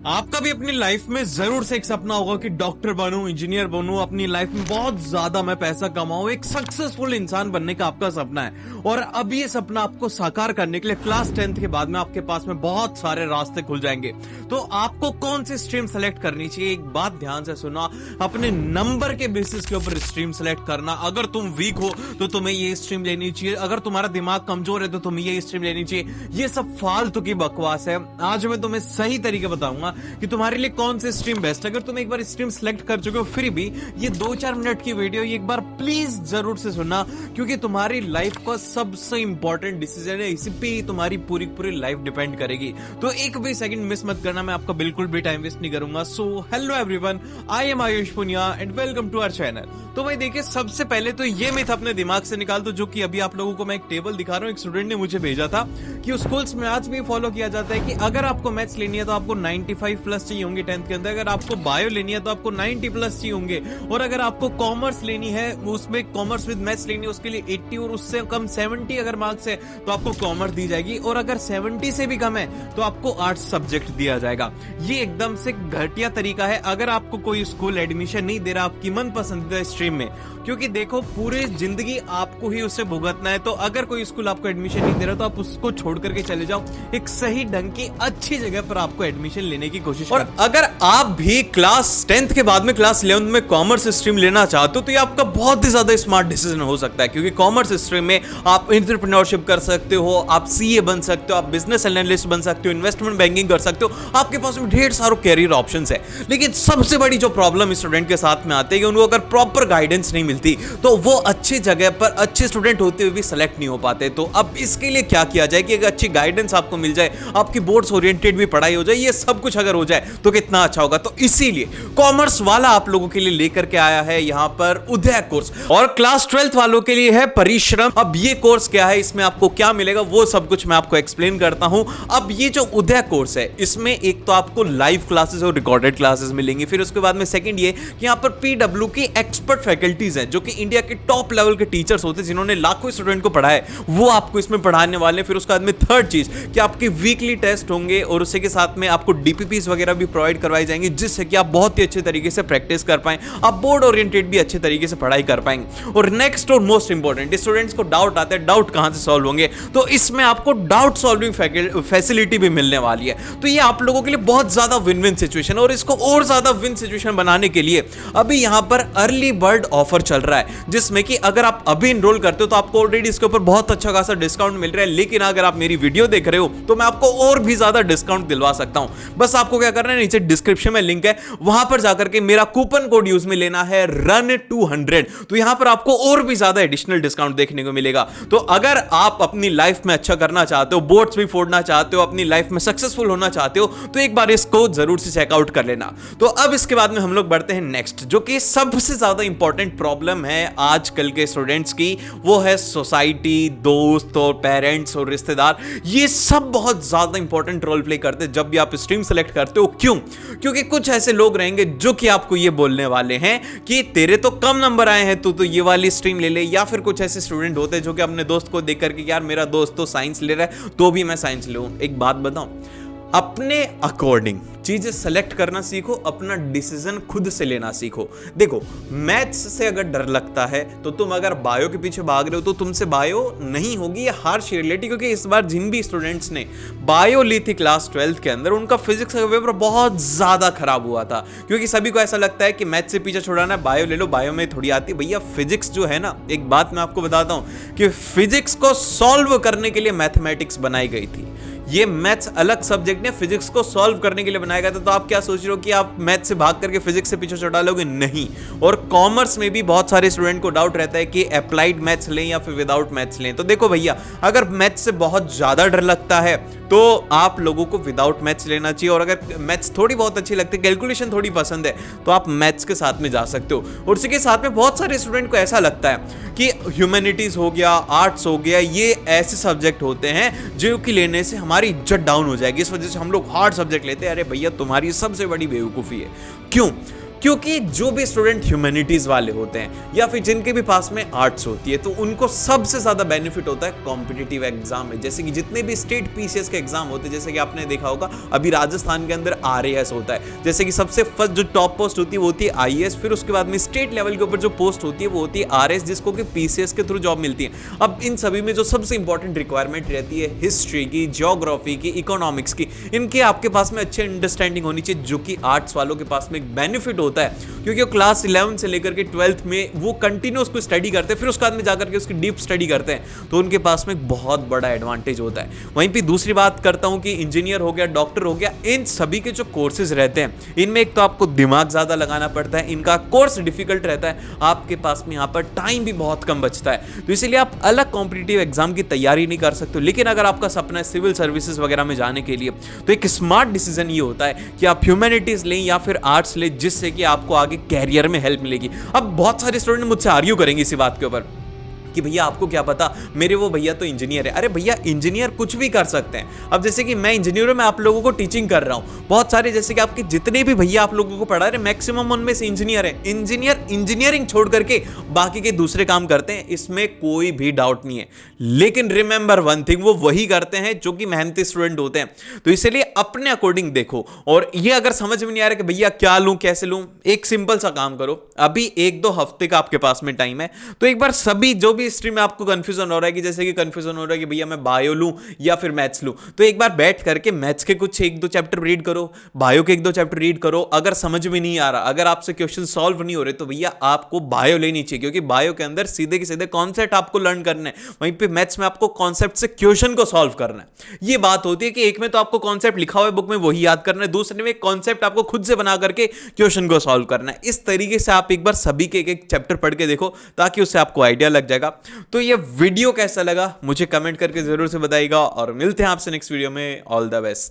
आपका भी अपनी लाइफ में जरूर से एक सपना होगा कि डॉक्टर बनूं, इंजीनियर बनूं, अपनी लाइफ में बहुत ज्यादा मैं पैसा कमाऊं, एक सक्सेसफुल इंसान बनने का आपका सपना है। और अब ये सपना आपको साकार करने के लिए क्लास 10th के बाद में आपके पास में बहुत सारे रास्ते खुल जाएंगे। तो आपको कौन सी स्ट्रीम सेलेक्ट करनी चाहिए, एक बात ध्यान से सुना, अपने नंबर के बेसिस के ऊपर स्ट्रीम सेलेक्ट करना। अगर तुम वीक हो तो तुम्हें ये स्ट्रीम लेनी चाहिए, अगर तुम्हारा दिमाग कमजोर है तो तुम्हें ये स्ट्रीम लेनी चाहिए। ये सब फालतू की बकवास है। आज मैं तुम्हें सही तरीके बताऊंगा कि तुम्हारे लिए कौन सी स्ट्रीम बेस्ट है। अगर तुम एक बार स्ट्रीम सेलेक्ट कर चुके हो फिर भी ये 2-4 मिनट की वीडियो एक बार प्लीज जरूर से सुनना, क्योंकि तुम्हारी लाइफ का सबसे इंपॉर्टेंट डिसीजन है, इसी पे ही तुम्हारी पूरी पूरी लाइफ डिपेंड करेगी। तो एक भी सेकंड मिस मत करना, मैं आपका बिल्कुल भी टाइम वेस्ट नहीं करूंगा। So hello everyone, I am Ayush Punia and welcome to our channel. तो भाई देखिए, सबसे पहले तो ये मिथ अपने दिमाग से निकाल दो, जो कि अभी आप लोगों को मैं एक टेबल दिखा रहा हूं, एक स्टूडेंट ने मुझे भेजा था कि स्कूल्स में आज भी फॉलो किया जाता है कि अगर आपको मैथ्स लेनी है तो आपको 95 प्लस चाहिए होंगे 10th के अंदर, अगर आपको बायो लेनी है तो आपको 90 प्लस चाहिए होंगे, और अगर आपको कॉमर्स लेनी है, उसमें कॉमर्स विद मैथ्स लेनी है, उसके लिए 80 और उससे कम 70 अगर मार्क्स है तो आपको कॉमर्स दी जाएगी, और अगर 70 से भी कम है तो आपको आर्ट्स सब्जेक्ट दिया जाएगा। ये एकदम से घटिया तरीका है। अगर आपको कोई स्कूल एडमिशन नहीं दे रहा आपकी मन पसंदीदा स्ट्रीम में, क्योंकि देखो पूरी जिंदगी आपको ही उससे भुगतना है, तो अगर कोई स्कूल आपको एडमिशन नहीं दे रहा तो आप उसको छोड़ करके चले जाओ, एक सही ढंग की अच्छी जगह पर आपको एडमिशन लेने की कोशिश। और अगर आप भी क्लास 10th के बाद में क्लास 11th में कॉमर्स स्ट्रीम लेना चाहते हो तो ये आपका बहुत ही ज्यादा स्मार्ट डिसीजन हो सकता है, क्योंकि कॉमर्स स्ट्रीम में आप एंटरप्रेन्योरशिप कर सकते हो, आप सीए बन सकते हो, आप बिजनेस एनालिस्ट बन सकते हो, इन्वेस्टमेंट बैंकिंग कर सकते हो, आपके पास में ढेर सारे कैरियर ऑप्शंस है। लेकिन सबसे बड़ी जो प्रॉब्लम स्टूडेंट के साथ में आती है कि उनको अगर प्रॉपर गाइडेंस नहीं मिलती तो वो अच्छी जगह पर अच्छे स्टूडेंट होते हुए भी सेलेक्ट नहीं हो पाते। तो अब इसके लिए क्या किया जाए कि अगर अच्छी गाइडेंस आपको मिल जाए, आपकी बोर्ड्स ओरिएंटेड भी पढ़ाई हो जाए, ये सब कुछ अगर हो जाए तो कितना अच्छा होगा। तो इसीलिए कॉमर्स वाला आप लोगों के लिए लेकर के आया है यहां पर उदय कोर्स, और क्लास 12th वालों के लिए है परिश्रम। अब ये कोर्स क्या है, इसमें आपको क्या मिलेगा, वो सब कुछ मैं आपको एक्सप्लेन करता हूं। अब ये जो उदय कोर्स है, इसमें एक तो आपको लाइव क्लासेस और रिकॉर्डेड क्लासेस मिलेंगी, फिर उसके बाद में सेकंड ये कि यहां पर पीडब्ल्यू की एक्सपर्ट फैकल्टीज हैं, जो कि इंडिया के टॉप लेवल के टीचर्स होते हैं, जिन्होंने लाखों स्टूडेंट को पढ़ाया है, वो आपको इसमें पढ़ाने वाले हैं। फिर उसके बाद में थर्ड चीज कि आपके वीकली टेस्ट होंगे, और उसी के साथ में आपको डीपीपीस वगैरह भी प्रोवाइड करवाई जाएंगी, जिससे कि आप बहुत ही अच्छे तरीके से प्रैक्टिस कर पाएं, आप बोर्ड ओरिएंटेड भी अच्छे तरीके से पढ़ाई कर पाएंगे। और नेक्स्ट और मोस्ट इंपॉर्टेंट, स्टूडेंट्स को डाउट आता है, डाउट कहां से सॉल्व होंगे, तो इसमें आपको डाउट सॉल्विंग फैसिलिटी भी मिलने वाली है। तो ये आप लोगों के लिए बहुत ज्यादा विन विन सिचुएशन, और इसको और ज्यादा विन सिचुएशन बनाने के लिए अभी यहां पर अर्ली बर्ड ऑफर चल रहा है, जिसमें कि अगर आप अभी इनरोल करते हो तो आपको ऑलरेडी इसके ऊपर बहुत अच्छा खासा डिस्काउंट मिल रहा है। लेकिन अगर आप मेरी वीडियो देख रहे हो तो मैं आपको और भी ज्यादा डिस्काउंट दिलवा सकता हूं। बस आपको क्या करना है, नीचे डिस्क्रिप्शन में लिंक है, वहां पर जाकर के मेरा कूपन कोड यूज में लेना है RUN200, तो यहां पर आपको और भी ज्यादा एडिशनल डिस्काउंट देखने को मिलेगा। तो अगर आप अपनी लाइफ में अच्छा करना चाहते हो, बोर्ड्स भी फोड़ना चाहते हो, अपनी लाइफ में सक्सेसफुल होना चाहते हो, तो एक बार इसको जरूर से चेकआउट कर लेना। तो अब इसके बाद में हम लोग बढ़ते हैं नेक्स्ट, जो कि सबसे ज्यादा इंपॉर्टेंट प्रॉब्लम है आजकल के स्टूडेंट्स की, वो है सोसाइटी, दोस्त और पेरेंट्स और रिश्तेदार। ये सब बहुत ज्यादा इंपॉर्टेंट रोल प्ले करते हैं जब भी आप स्ट्रीम सेलेक्ट करते हो। क्यों? क्योंकि कुछ ऐसे लोग रहेंगे जो कि आपको ये बोलने वाले हैं कि तेरे तो कम नंबर आए हैं, तो ये वाली स्ट्रीम ले ले, या फिर कुछ ऐसे स्टूडेंट होते हैं जो कि अपने दोस्त को देख करके, यार मेरा दोस्त तो साइंस ले रहा है तो भी मैं साइंस लूं। एक बात बताऊं, अपने अकॉर्डिंग चीजें सेलेक्ट करना सीखो, अपना डिसीजन खुद से लेना सीखो। देखो, मैथ्स से अगर डर लगता है तो तुम अगर बायो के पीछे भाग रहे हो तो तुमसे बायो नहीं होगी, ये हार्श रियलिटी। क्योंकि इस बार जिन भी स्टूडेंट्स ने बायो ली थी क्लास 12th के अंदर, उनका फिजिक्स का पेपर बहुत ज्यादा खराब हुआ था, क्योंकि सभी को ऐसा लगता है कि मैथ्स से पीछे छुड़ाना है, बायो ले लो, बायो में थोड़ी आती है। भैया फिजिक्स जो है ना, एक बात मैं आपको बताता हूं कि फिजिक्स को सॉल्व करने के लिए मैथमेटिक्स बनाई गई थी। ये मैथ्स अलग सब्जेक्ट ने, फिजिक्स को सॉल्व करने के लिए बनाया गया था। तो आप क्या सोच रहे हो कि आप मैथ्स से भाग करके फिजिक्स से पीछे छुड़ा लोगे? नहीं। और कॉमर्स में भी बहुत सारे स्टूडेंट को डाउट रहता है कि अप्लाइड मैथ्स लें या फिर विदाउट मैथ्स लें। तो देखो भैया, अगर मैथ्स से बहुत ज्यादा डर लगता है तो आप लोगों को विदाउट मैथ्स लेना चाहिए, और अगर मैथ्स थोड़ी बहुत अच्छी लगती है, कैलकुलेशन थोड़ी पसंद है, तो आप मैथ्स के साथ में जा सकते हो। और उसी के साथ में बहुत सारे स्टूडेंट को ऐसा लगता है कि ह्यूमैनिटीज हो गया, आर्ट्स हो गया, ये ऐसे सब्जेक्ट होते हैं जो कि लेने से हमारी इज्जत डाउन हो जाएगी, इस वजह से हम लोग हार्ड सब्जेक्ट लेते हैं। अरे भैया, तुम्हारी सबसे बड़ी बेवकूफी है। क्यों? क्योंकि जो भी स्टूडेंट ह्यूमैनिटीज वाले होते हैं या फिर जिनके भी पास में आर्ट्स होती है तो उनको सबसे ज्यादा बेनिफिट होता है कॉम्पिटिटिव एग्जाम में। जैसे कि जितने भी स्टेट पीसीएस के एग्जाम होते हैं, जैसे कि आपने देखा होगा अभी राजस्थान के अंदर आरएएस होता है, जैसे कि सबसे फर्स्ट जो टॉप पोस्ट होती है वो होती है आईएएस, फिर उसके बाद में स्टेट लेवल के ऊपर जो पोस्ट होती है वो होती है आरएएस, जिसको कि पीसीएस के थ्रू जॉब मिलती है। अब इन सभी में जो सबसे इंपॉर्टेंट रिक्वायरमेंट रहती है हिस्ट्री की, ज्योग्राफी की, इकोनॉमिक्स की, इनके आपके पास में अच्छी अंडरस्टैंडिंग होनी चाहिए, जो कि आर्ट्स वालों के पास में एक बेनिफिट होता है, क्योंकि क्लास 11 से लेकर के 12th में वो कंटिन्यू उसको स्टडी करते हैं, फिर उसके बाद में जाकर के उसकी डीप स्टडी करते हैं, तो उनके पास में एक बहुत बड़ा एडवांटेज होता है। वहीं पे दूसरी बात करता हूं कि इंजीनियर हो गया, डॉक्टर हो गया, इन सभी के जो कोर्सेज रहते हैं इनमें एक तो आपको दिमाग ज्यादा लगाना पड़ता है, इनका कोर्स डिफिकल्ट रहता है, आपके पास में यहाँ पर टाइम भी बहुत कम बचता है, तो इसीलिए आप अलग कॉम्पिटिटिव एग्जाम की तैयारी नहीं कर सकते। लेकिन अगर आपका सपना है सिविल सर्विसेज वगैरह में जाने के लिए, तो एक स्मार्ट डिसीजन ये होता है कि आप ह्यूमैनिटीज लें या फिर आर्ट्स लें, जिससे कि आपको आगे कैरियर में हेल्प मिलेगी। अब बहुत सारे स्टूडेंट मुझसे आर्ग्यू करेंगे इसी बात के ऊपर कि भैया आपको क्या पता, मेरे वो भैया तो इंजीनियर है। अरे भैया इंजीनियर कुछ भी कर सकते हैं। अब जैसे कि मैं इंजीनियर में आप लोगों को टीचिंग कर रहा हूं, बहुत सारे जैसे कि आपके जितने भी भैया आप लोगों को पढ़ा रहे मैक्सिमम उनमें से इंजीनियर है। इंजीनियर इंजीनियरिंग छोड़ करके बाकी के दूसरे काम करते हैं, इसमें कोई भी डाउट नहीं है। लेकिन रिमेंबर वन थिंग, वो वही करते हैं जो कि मेहनती स्टूडेंट होते हैं। तो इसलिए अपने अकॉर्डिंग देखो। और ये अगर समझ में नहीं आ रहा कि भैया क्या लूं कैसे लूं, एक सिंपल सा काम करो, अभी 1-2 हफ्ते का आपके पास में टाइम है, तो एक बार सभी जो भी स्ट्रीम में आपको कंफ्यूजन हो रहा है कि जैसे कि कंफ्यूजन हो रहा है कि भैया मैं बायो लूं या फिर मैथ्स लूं, तो एक बार बैठ करके मैथ्स के कुछ 1-2 चैप्टर रीड करो, बायो के 1-2 चैप्टर रीड करो। अगर समझ में नहीं आ रहा, अगर आपसे क्वेश्चन सॉल्व नहीं हो रहे, तो भैया आपको बायो लेनी चाहिए, क्योंकि बायो के अंदर सीधे के सीधे कॉन्सेप्ट आपको लर्न करना है, वहीं पे मैथ्स में आपको कॉन्सेप्ट से क्वेश्चन को सॉल्व करना है। ये बात होती है कि एक में तो आपको कॉन्सेप्ट लिखा हुआ है बुक में वही याद करना है, दूसरे में कॉन्सेप्ट आपको खुद से बना करके क्वेश्चन को सॉल्व करना है। इस तरीके से आप एक बार सभी के एक चैप्टर पढ़ के देखो, ताकि उससे आपको आइडिया लग जाएगा। तो ये वीडियो कैसा लगा मुझे कमेंट करके जरूर से बताइएगा, और मिलते हैं आपसे नेक्स्ट वीडियो में। All the best.